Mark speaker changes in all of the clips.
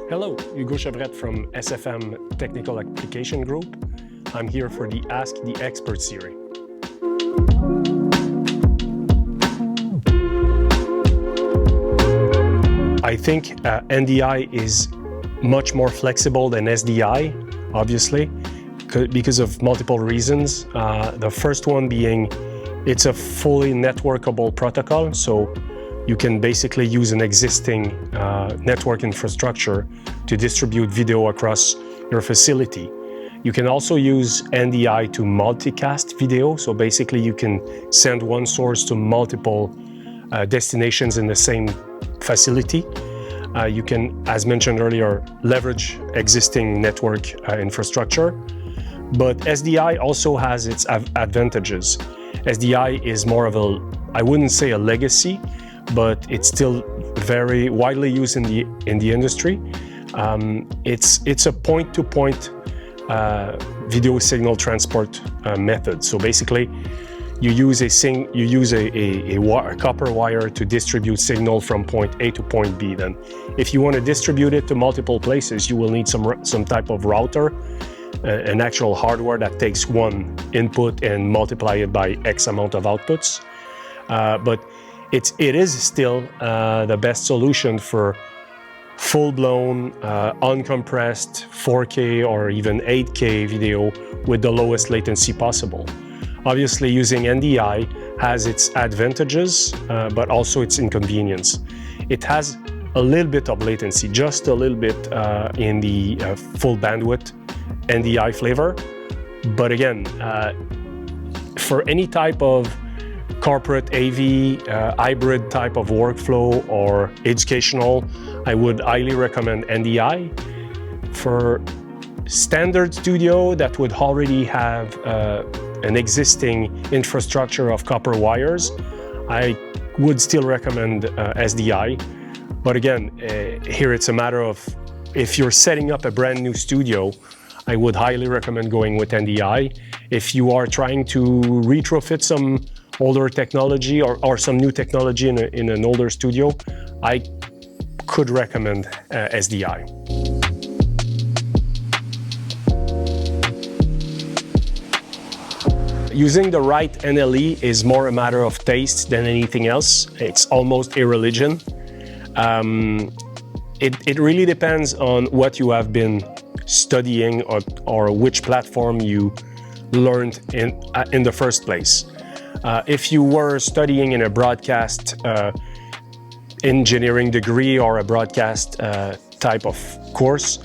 Speaker 1: Hello, Hugo Chevrette from SFM Technical Application Group. I'm here for the Ask the Expert series. I think NDI is much more flexible than SDI, obviously, because of multiple reasons. The first one being it's a fully networkable protocol, so you can basically use an existing network infrastructure to distribute video across your facility. You can also use NDI to multicast video, so basically you can send one source to multiple destinations in the same facility. You can, as mentioned earlier, leverage existing network infrastructure. But SDI also has its advantages. SDI is more of a, I wouldn't say a legacy, but it's still very widely used in the industry. It's a point-to-point video signal transport method. So basically, you use a copper wire to distribute signal from point A to point B. Then, if you want to distribute it to multiple places, you will need some type of router, an actual hardware that takes one input and multiply it by X amount of outputs. But it is still the best solution for full-blown, uncompressed 4K or even 8K video with the lowest latency possible. Obviously, using NDI has its advantages, but also its inconvenience. It has a little bit of latency, just a little bit in the full bandwidth NDI flavor. But again, for any type of corporate AV, hybrid type of workflow or educational, I would highly recommend NDI. For standard studio that would already have an existing infrastructure of copper wires, I would still recommend SDI. But again, here it's a matter of, if you're setting up a brand new studio, I would highly recommend going with NDI. If you are trying to retrofit some older technology or some new technology in an older studio, I could recommend SDI. Using the right NLE is more a matter of taste than anything else. It's almost a religion. It really depends on what you have been studying or which platform you learned in the first place. If you were studying in a broadcast engineering degree or a broadcast type of course,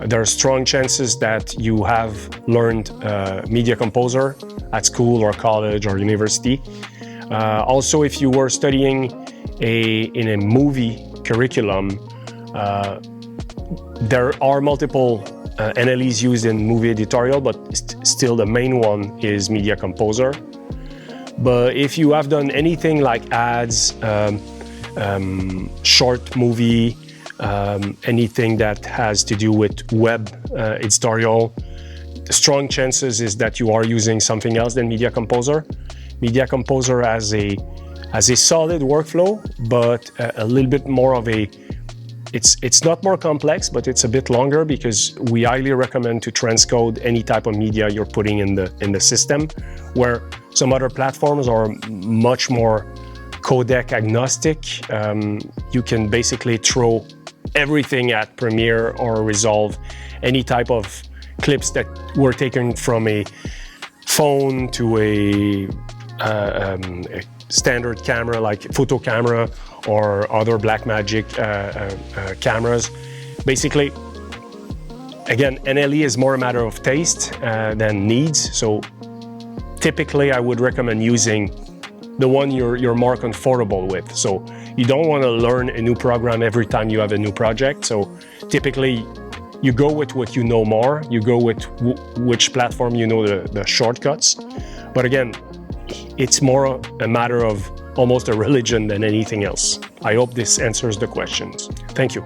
Speaker 1: there are strong chances that you have learned Media Composer at school or college or university. Also, if you were studying in a movie curriculum, there are multiple NLEs used in movie editorial, but still the main one is Media Composer. But if you have done anything like ads, short movie, anything that has to do with web editorial, strong chances is that you are using something else than Media Composer. Media Composer has a solid workflow, but a little bit more of a, it's not more complex, but it's a bit longer, because we highly recommend to transcode any type of media you're putting in the system, where some other platforms are much more codec agnostic. You can basically throw everything at Premiere or Resolve, any type of clips that were taken from a phone to a standard camera like photo camera or other Blackmagic cameras. Basically, again, NLE is more a matter of taste than needs. So typically I would recommend using the one you're more comfortable with. So you don't want to learn a new program every time you have a new project. So typically you go with what you know more, you go with which platform you know the shortcuts. But again, it's more a matter of almost a religion than anything else. I hope this answers the questions. Thank you.